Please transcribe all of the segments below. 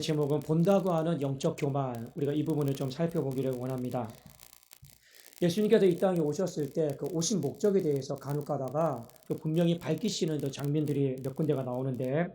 제목은 본다고 하는 영적 교만. 우리가 이 부분을 좀 살펴보기를 원합니다. 예수님께서 이 땅에 오셨을 때 그 오신 목적에 대해서 간혹가다가 분명히 밝히시는 장면들이 몇 군데가 나오는데,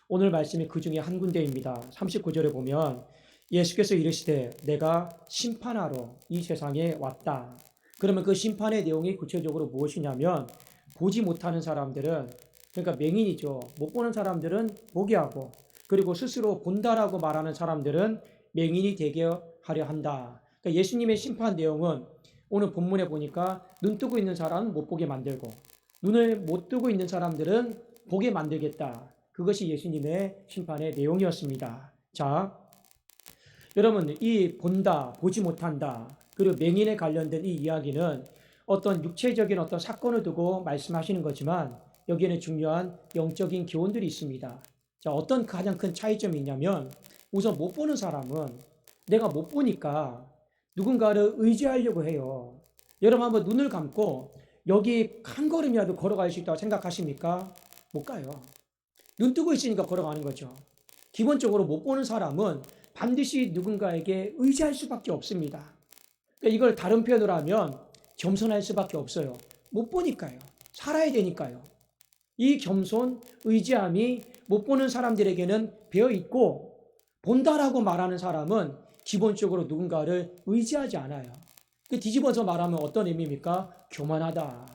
오늘 말씀이 그 중에 한 군데입니다. 39절에 보면 예수께서 이르시되 내가 심판하러 이 세상에 왔다. 그러면 그 심판의 내용이 구체적으로 무엇이냐면, 보지 못하는 사람들은, 그러니까 맹인이죠, 못 보는 사람들은 보게 하고, 그리고 스스로 본다라고 말하는 사람들은 맹인이 되게 하려 한다. 그러니까 예수님의 심판 내용은 오늘 본문에 보니까 눈 뜨고 있는 사람은 못 보게 만들고, 눈을 못 뜨고 있는 사람들은 보게 만들겠다. 그것이 예수님의 심판의 내용이었습니다. 자, 여러분, 이 본다, 보지 못한다, 그리고 맹인에 관련된 이 이야기는 어떤 육체적인 어떤 사건을 두고 말씀하시는 거지만, 여기에는 중요한 영적인 교훈들이 있습니다. 자, 어떤 가장 큰 차이점이 있냐면, 우선 못 보는 사람은 내가 못 보니까 누군가를 의지하려고 해요. 여러분, 한번 눈을 감고 여기 한 걸음이라도 걸어갈 수 있다고 생각하십니까? 못 가요. 눈 뜨고 있으니까 걸어가는 거죠. 기본적으로 못 보는 사람은 반드시 누군가에게 의지할 수밖에 없습니다. 그러니까 이걸 다른 표현으로 하면 겸손할 수밖에 없어요. 못 보니까요. 살아야 되니까요. 이 겸손, 의지함이 못 보는 사람들에게는 배어 있고, 본다라고 말하는 사람은 기본적으로 누군가를 의지하지 않아요. 뒤집어서 말하면 어떤 의미입니까? 교만하다.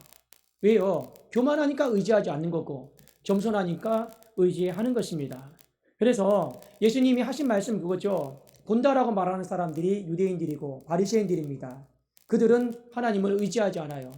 왜요? 교만하니까 의지하지 않는 거고, 겸손하니까 의지하는 것입니다. 그래서 예수님이 하신 말씀 그거죠. 본다라고 말하는 사람들이 유대인들이고 바리새인들입니다. 그들은 하나님을 의지하지 않아요.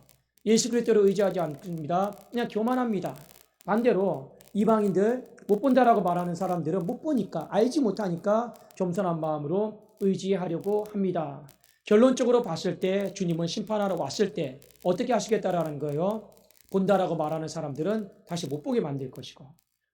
예수 그리스도를 의지하지 않습니다. 그냥 교만합니다. 반대로 이방인들, 못 본다라고 말하는 사람들은 못 보니까, 알지 못하니까 겸손한 마음으로 의지하려고 합니다. 결론적으로 봤을 때 주님은 심판하러 왔을 때 어떻게 하시겠다라는 거예요? 본다라고 말하는 사람들은 다시 못 보게 만들 것이고,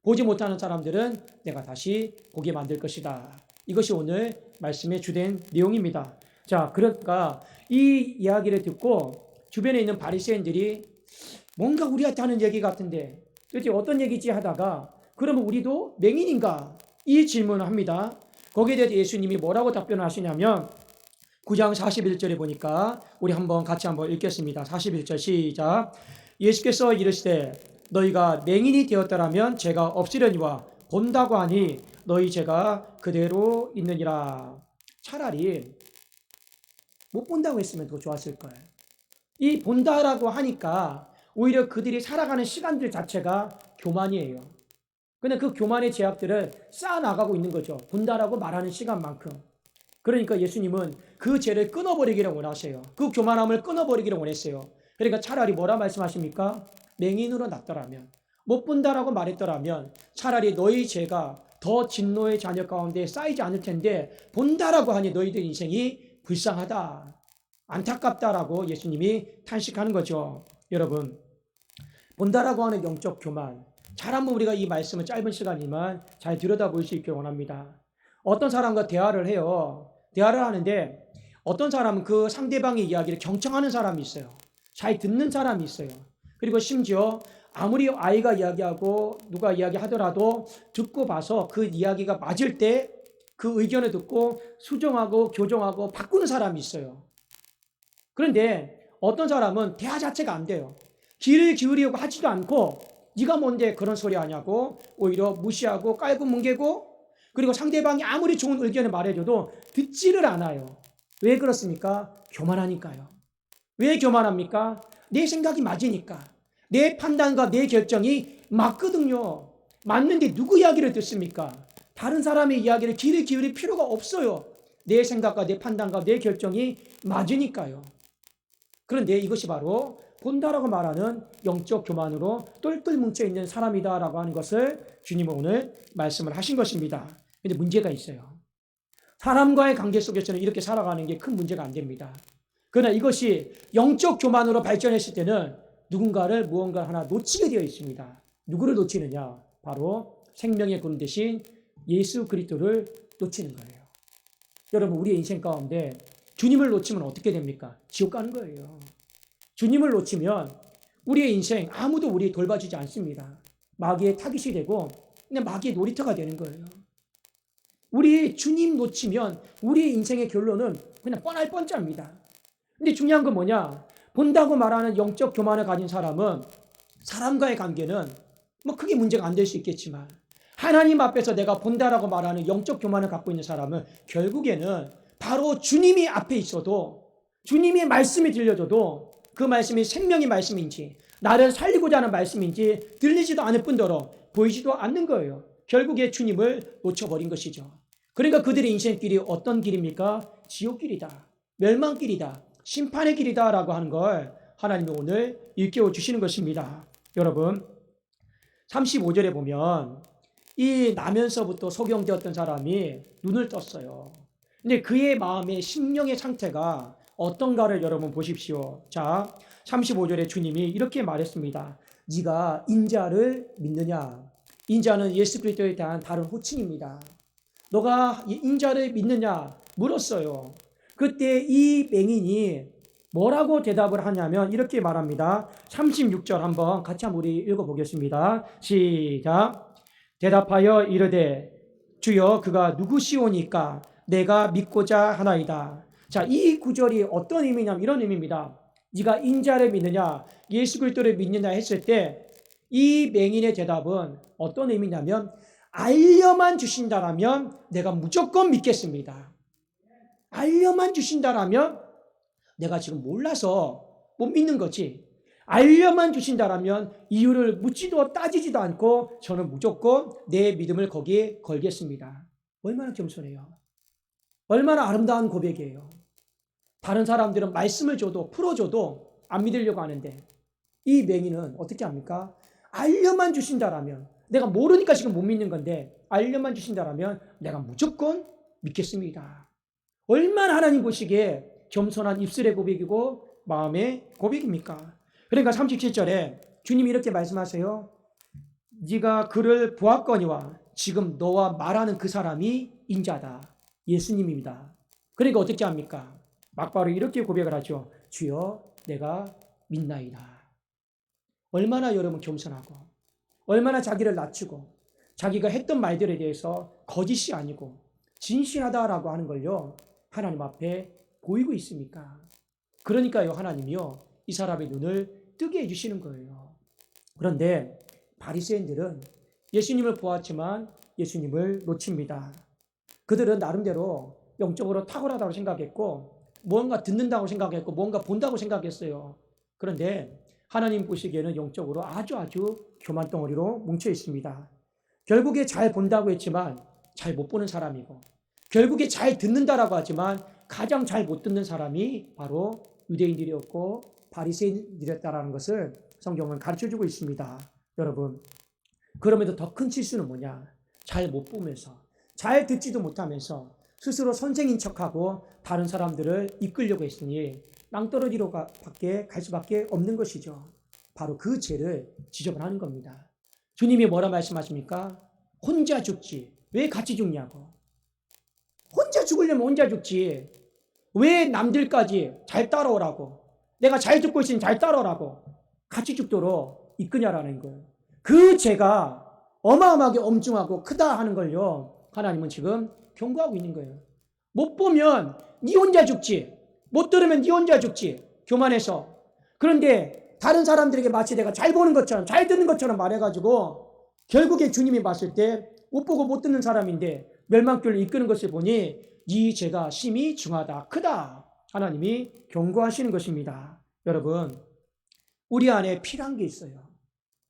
보지 못하는 사람들은 내가 다시 보게 만들 것이다. 이것이 오늘 말씀의 주된 내용입니다. 자, 그러니까 이 이야기를 듣고 주변에 있는 바리새인들이 뭔가 우리한테 하는 얘기 같은데 도대체 어떤 얘기지 하다가, 그러면 우리도 맹인인가? 이 질문을 합니다. 거기에 대해서 예수님이 뭐라고 답변을 하시냐면 9장 41절에 보니까 우리 같이 한번 읽겠습니다. 41절 시작. 예수께서 이르시되 너희가 맹인이 되었더라면 죄가 없으려니와 본다고 하니 너희 죄가 그대로 있느니라. 차라리 못 본다고 했으면 더 좋았을 거예요. 이 본다라고 하니까 오히려 그들이 살아가는 시간들 자체가 교만이에요. 근데 그 교만의 제약들을 쌓아나가고 있는 거죠. 본다라고 말하는 시간만큼. 그러니까 예수님은 그 죄를 끊어버리기를 원하세요. 그 교만함을 끊어버리기를 원했어요. 그러니까 차라리 뭐라 말씀하십니까? 맹인으로 났더라면, 못 본다라고 말했더라면 차라리 너희 죄가 더 진노의 자녀 가운데 쌓이지 않을 텐데, 본다라고 하니 너희들 인생이 불쌍하다, 안타깝다라고 예수님이 탄식하는 거죠. 여러분, 본다라고 하는 영적 교만, 잘 한번 우리가 이 말씀을 짧은 시간이지만 잘 들여다볼 수 있길 원합니다. 어떤 사람과 대화를 해요. 대화를 하는데 어떤 사람은 그 상대방의 이야기를 경청하는 사람이 있어요. 잘 듣는 사람이 있어요. 그리고 심지어 아무리 아이가 이야기하고 누가 이야기하더라도 듣고 봐서 그 이야기가 맞을 때 그 의견을 듣고 수정하고 교정하고 바꾸는 사람이 있어요. 그런데 어떤 사람은 대화 자체가 안 돼요. 귀를 기울이려고 하지도 않고 네가 뭔데 그런 소리 하냐고 오히려 무시하고 깔고 뭉개고, 그리고 상대방이 아무리 좋은 의견을 말해줘도 듣지를 않아요. 왜 그렇습니까? 교만하니까요. 왜 교만합니까? 내 생각이 맞으니까. 내 판단과 내 결정이 맞거든요. 맞는데 누구 이야기를 듣습니까? 다른 사람의 이야기를 귀를 기울일 필요가 없어요. 내 생각과 내 판단과 내 결정이 맞으니까요. 그런데 이것이 바로 본다라고 말하는 영적 교만으로 똘똘 뭉쳐있는 사람이다라고 하는 것을 주님은 오늘 말씀을 하신 것입니다. 그런데 문제가 있어요. 사람과의 관계 속에서는 이렇게 살아가는 게 큰 문제가 안 됩니다. 그러나 이것이 영적 교만으로 발전했을 때는 누군가를 무언가 하나 놓치게 되어 있습니다. 누구를 놓치느냐? 바로 생명의 군 대신 예수 그리스도를 놓치는 거예요. 여러분, 우리의 인생 가운데 주님을 놓치면 어떻게 됩니까? 지옥 가는 거예요. 주님을 놓치면 우리의 인생 아무도 우리 돌봐주지 않습니다. 마귀의 타깃이 되고 그냥 마귀의 놀이터가 되는 거예요. 우리 주님 놓치면 우리 인생의 결론은 그냥 뻔할 뻔짜입니다. 근데 중요한 건 뭐냐? 본다고 말하는 영적 교만을 가진 사람은 사람과의 관계는 뭐 크게 문제가 안 될 수 있겠지만 하나님 앞에서 내가 본다라고 말하는 영적 교만을 갖고 있는 사람은 결국에는 바로 주님이 앞에 있어도 주님의 말씀이 들려줘도 그 말씀이 생명의 말씀인지 나를 살리고자 하는 말씀인지 들리지도 않을 뿐더러 보이지도 않는 거예요. 결국에 주님을 놓쳐버린 것이죠. 그러니까 그들의 인생길이 어떤 길입니까? 지옥길이다. 멸망길이다. 심판의 길이다라고 하는 걸 하나님이 오늘 일깨워 주시는 것입니다. 여러분 35절에 보면 이 나면서부터 소경되었던 사람이 눈을 떴어요. 근데 그의 마음의 심령의 상태가 어떤가를 여러분 보십시오. 자, 35절에 주님이 이렇게 말했습니다. 네가 인자를 믿느냐? 인자는 예수 그리스도에 대한 다른 호칭입니다. 너가 인자를 믿느냐? 물었어요. 그때 이 맹인이 뭐라고 대답을 하냐면 이렇게 말합니다. 36절 한번 같이 한번 우리 읽어보겠습니다. 시작. 대답하여 이르되 주여 그가 누구시오니까 내가 믿고자 하나이다. 자, 이 구절이 어떤 의미냐면 이런 의미입니다. 네가 인자를 믿느냐 예수 그리스도를 믿느냐 했을 때 이 맹인의 대답은 어떤 의미냐면 알려만 주신다라면 내가 무조건 믿겠습니다. 알려만 주신다라면 내가 지금 몰라서 못 믿는 거지. 알려만 주신다라면 이유를 묻지도 따지지도 않고 저는 무조건 내 믿음을 거기에 걸겠습니다. 얼마나 겸손해요. 얼마나 아름다운 고백이에요. 다른 사람들은 말씀을 줘도 풀어줘도 안 믿으려고 하는데 이 맹인은 어떻게 합니까? 알려만 주신다라면 내가 모르니까 지금 못 믿는 건데 알려만 주신다라면 내가 무조건 믿겠습니다. 얼마나 하나님 보시기에 겸손한 입술의 고백이고 마음의 고백입니까? 그러니까 37절에 주님이 이렇게 말씀하세요. 네가 그를 보았거니와 지금 너와 말하는 그 사람이 인자다. 예수님입니다. 그러니까 어떻게 합니까? 막바로 이렇게 고백을 하죠. 주여 내가 믿나이다. 얼마나 여러분 겸손하고 얼마나 자기를 낮추고 자기가 했던 말들에 대해서 거짓이 아니고 진실하다라고 하는 걸요 하나님 앞에 보이고 있습니까? 그러니까요 하나님이요 이 사람의 눈을 뜨게 해주시는 거예요. 그런데 바리새인들은 예수님을 보았지만 예수님을 놓칩니다. 그들은 나름대로 영적으로 탁월하다고 생각했고 뭔가 듣는다고 생각했고 뭔가 본다고 생각했어요. 그런데 하나님 보시기에는 영적으로 아주 교만덩어리로 뭉쳐 있습니다. 결국에 잘 본다고 했지만 잘 못 보는 사람이고 결국에 잘 듣는다라고 하지만 가장 잘 못 듣는 사람이 바로 유대인들이었고 바리새인들이었다라는 것을 성경은 가르쳐주고 있습니다. 여러분 그럼에도 더 큰 실수는 뭐냐? 잘 못 보면서 잘 듣지도 못하면서 스스로 선생인 척하고 다른 사람들을 이끌려고 했으니 낭떠러지로 밖에 갈 수밖에 없는 것이죠. 바로 그 죄를 지적을 하는 겁니다. 주님이 뭐라 말씀하십니까? 혼자 죽지 왜 같이 죽냐고. 혼자 죽으려면 혼자 죽지 왜 남들까지 잘 따라오라고 내가 잘 듣고 있으니 잘 따라오라고 같이 죽도록 이끄냐라는 거예요. 그 죄가 어마어마하게 엄중하고 크다 하는 걸요 하나님은 지금 경고하고 있는 거예요. 못 보면 네 혼자 죽지 못 들으면 네 혼자 죽지 교만해서. 그런데 다른 사람들에게 마치 내가 잘 보는 것처럼 잘 듣는 것처럼 말해가지고 결국에 주님이 봤을 때 못 보고 못 듣는 사람인데 멸망길을 이끄는 것을 보니 이 죄가 심히 중하다 크다 하나님이 경고하시는 것입니다. 여러분 우리 안에 필요한 게 있어요.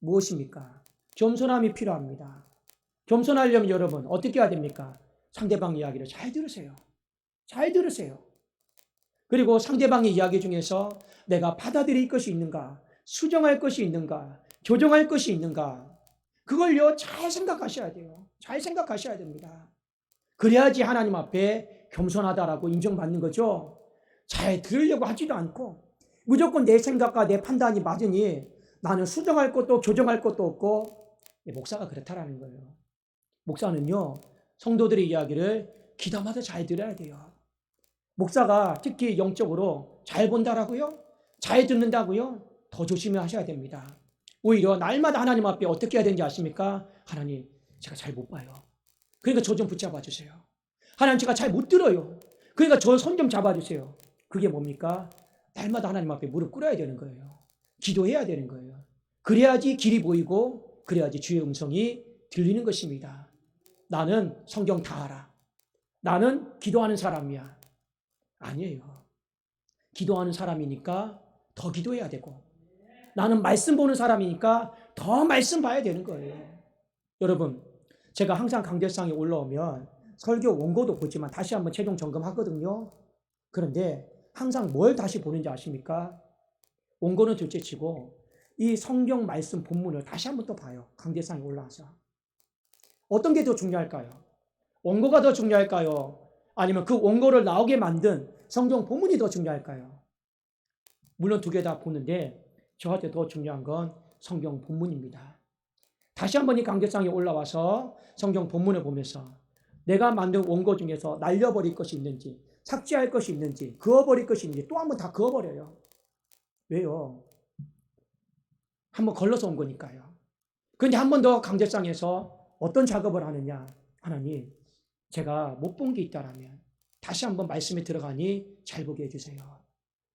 무엇입니까? 겸손함이 필요합니다. 겸손하려면 여러분 어떻게 해야 됩니까? 상대방 이야기를 잘 들으세요. 잘 들으세요. 그리고 상대방의 이야기 중에서 내가 받아들일 것이 있는가, 수정할 것이 있는가, 조정할 것이 있는가, 그걸요 잘 생각하셔야 돼요. 잘 생각하셔야 됩니다. 그래야지 하나님 앞에 겸손하다라고 인정받는 거죠. 잘 들으려고 하지도 않고 무조건 내 생각과 내 판단이 맞으니 나는 수정할 것도 조정할 것도 없고 목사가 그렇다라는 거예요. 목사는요 성도들의 이야기를 귀담아서 잘 들어야 돼요. 목사가 특히 영적으로 잘 본다라고요? 잘 듣는다고요? 더 조심하셔야 됩니다. 오히려 날마다 하나님 앞에 어떻게 해야 되는지 아십니까? 하나님 제가 잘 못 봐요. 그러니까 저 좀 붙잡아 주세요. 하나님 제가 잘 못 들어요. 그러니까 저 손 좀 잡아주세요. 그게 뭡니까? 날마다 하나님 앞에 무릎 꿇어야 되는 거예요. 기도해야 되는 거예요. 그래야지 길이 보이고 그래야지 주의 음성이 들리는 것입니다. 나는 성경 다 알아. 나는 기도하는 사람이야. 아니에요. 기도하는 사람이니까 더 기도해야 되고, 나는 말씀 보는 사람이니까 더 말씀 봐야 되는 거예요. 여러분, 제가 항상 강대상에 올라오면 설교 원고도 보지만 다시 한번 최종 점검하거든요. 그런데 항상 뭘 다시 보는지 아십니까? 원고는 둘째치고 이 성경 말씀 본문을 다시 한번 또 봐요. 강대상에 올라와서. 어떤 게 더 중요할까요? 원고가 더 중요할까요? 아니면 그 원고를 나오게 만든 성경 본문이 더 중요할까요? 물론 두 개 다 보는데 저한테 더 중요한 건 성경 본문입니다. 다시 한번 이 강대상에 올라와서 성경 본문을 보면서 내가 만든 원고 중에서 날려버릴 것이 있는지, 삭제할 것이 있는지, 그어버릴 것이 있는지 또 한번 다 그어버려요. 왜요? 한번 걸러서 온 거니까요. 그런데 한 번 더 강대상에서 어떤 작업을 하느냐? 하나님, 제가 못 본 게 있다라면 다시 한번 말씀에 들어가니 잘 보게 해주세요.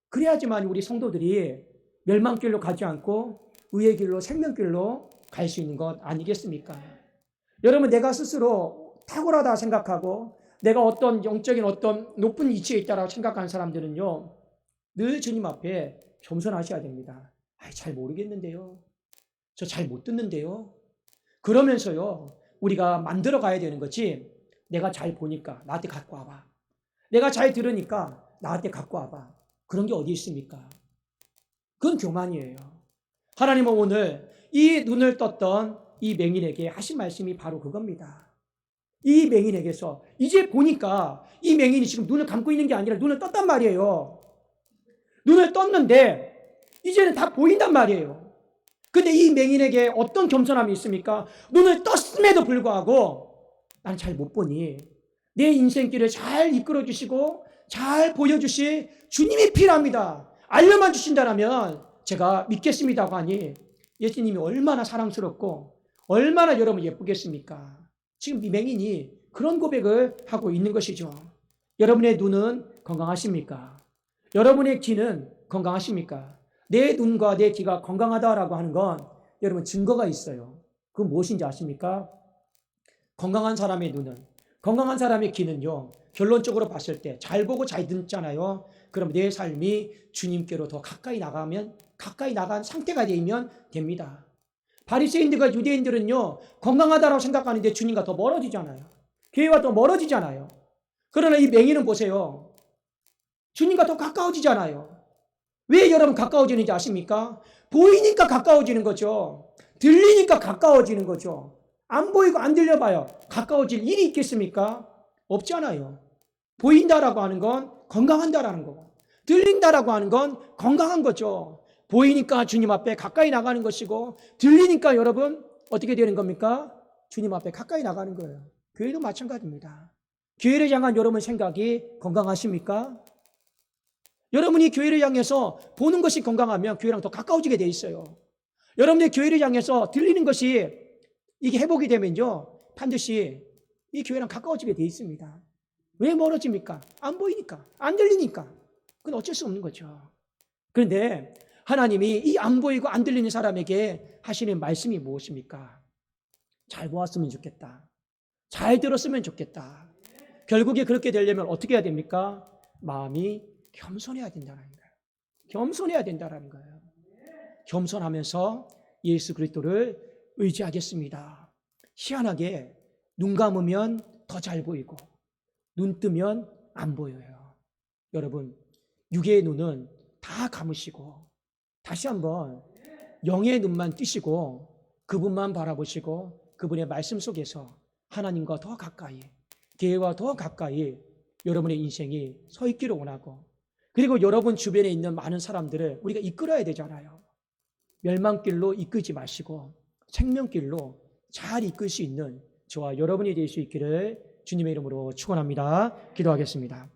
그래야지만 우리 성도들이 멸망길로 가지 않고 의의 길로, 생명길로 갈 수 있는 것 아니겠습니까? 여러분, 내가 스스로 탁월하다 생각하고 내가 어떤 영적인 어떤 높은 위치에 있다라고 생각하는 사람들은요, 늘 주님 앞에 겸손하셔야 됩니다. 잘 모르겠는데요. 저 잘 못 듣는데요. 그러면서요, 우리가 만들어 가야 되는 거지, 내가 잘 보니까 나한테 갖고 와봐. 내가 잘 들으니까 나한테 갖고 와봐. 그런 게 어디 있습니까? 그건 교만이에요. 하나님은 오늘 이 눈을 떴던 이 맹인에게 하신 말씀이 바로 그겁니다. 이 맹인에게서 이제 보니까 이 맹인이 지금 눈을 감고 있는 게 아니라 눈을 떴단 말이에요. 눈을 떴는데 이제는 다 보인단 말이에요. 근데 이 맹인에게 어떤 겸손함이 있습니까? 눈을 떴음에도 불구하고 난 잘 못 보니 내 인생길을 잘 이끌어 주시고 잘 보여주시 주님이 필요합니다. 알려만 주신다면 제가 믿겠습니다고 하니 예수님이 얼마나 사랑스럽고 얼마나 여러분 예쁘겠습니까? 지금 이 맹인이 그런 고백을 하고 있는 것이죠. 여러분의 눈은 건강하십니까? 여러분의 귀는 건강하십니까? 내 눈과 내 귀가 건강하다라고 하는 건 여러분 증거가 있어요. 그건 무엇인지 아십니까? 건강한 사람의 눈은, 건강한 사람의 귀는요, 결론적으로 봤을 때 잘 보고 잘 듣잖아요. 그럼 내 삶이 주님께로 더 가까이 나간 상태가 되면 됩니다. 바리새인들과 유대인들은요, 건강하다고 생각하는데 주님과 더 멀어지잖아요. 교회와 더 멀어지잖아요. 그러나 이 맹인은 보세요. 주님과 더 가까워지잖아요. 왜 여러분 가까워지는지 아십니까? 보이니까 가까워지는 거죠. 들리니까 가까워지는 거죠. 안 보이고 안 들려봐요. 가까워질 일이 있겠습니까? 없잖아요. 보인다라고 하는 건 건강한다라는 거고, 들린다라고 하는 건 건강한 거죠. 보이니까 주님 앞에 가까이 나가는 것이고, 들리니까 여러분 어떻게 되는 겁니까? 주님 앞에 가까이 나가는 거예요. 교회도 마찬가지입니다. 교회를 향한 여러분 생각이 건강하십니까? 여러분이 교회를 향해서 보는 것이 건강하면 교회랑 더 가까워지게 돼 있어요. 여러분의 교회를 향해서 들리는 것이 이게 회복이 되면요, 반드시 이 교회랑 가까워지게 돼 있습니다. 왜 멀어집니까? 안 보이니까, 안 들리니까. 그건 어쩔 수 없는 거죠. 그런데 하나님이 이 안 보이고 안 들리는 사람에게 하시는 말씀이 무엇입니까? 잘 보았으면 좋겠다. 잘 들었으면 좋겠다. 결국에 그렇게 되려면 어떻게 해야 됩니까? 마음이 겸손해야 된다는 거예요. 겸손해야 된다는 거예요. 겸손하면서 예수 그리스도를 의지하겠습니다. 희한하게 눈 감으면 더 잘 보이고 눈 뜨면 안 보여요. 여러분, 육의 눈은 다 감으시고 다시 한번 영의 눈만 뜨시고 그분만 바라보시고 그분의 말씀 속에서 하나님과 더 가까이, 교회와 더 가까이 여러분의 인생이 서 있기를 원하고, 그리고 여러분 주변에 있는 많은 사람들을 우리가 이끌어야 되잖아요. 멸망길로 이끌지 마시고 생명길로 잘 이끌 수 있는 저와 여러분이 될 수 있기를 주님의 이름으로 축원합니다. 기도하겠습니다.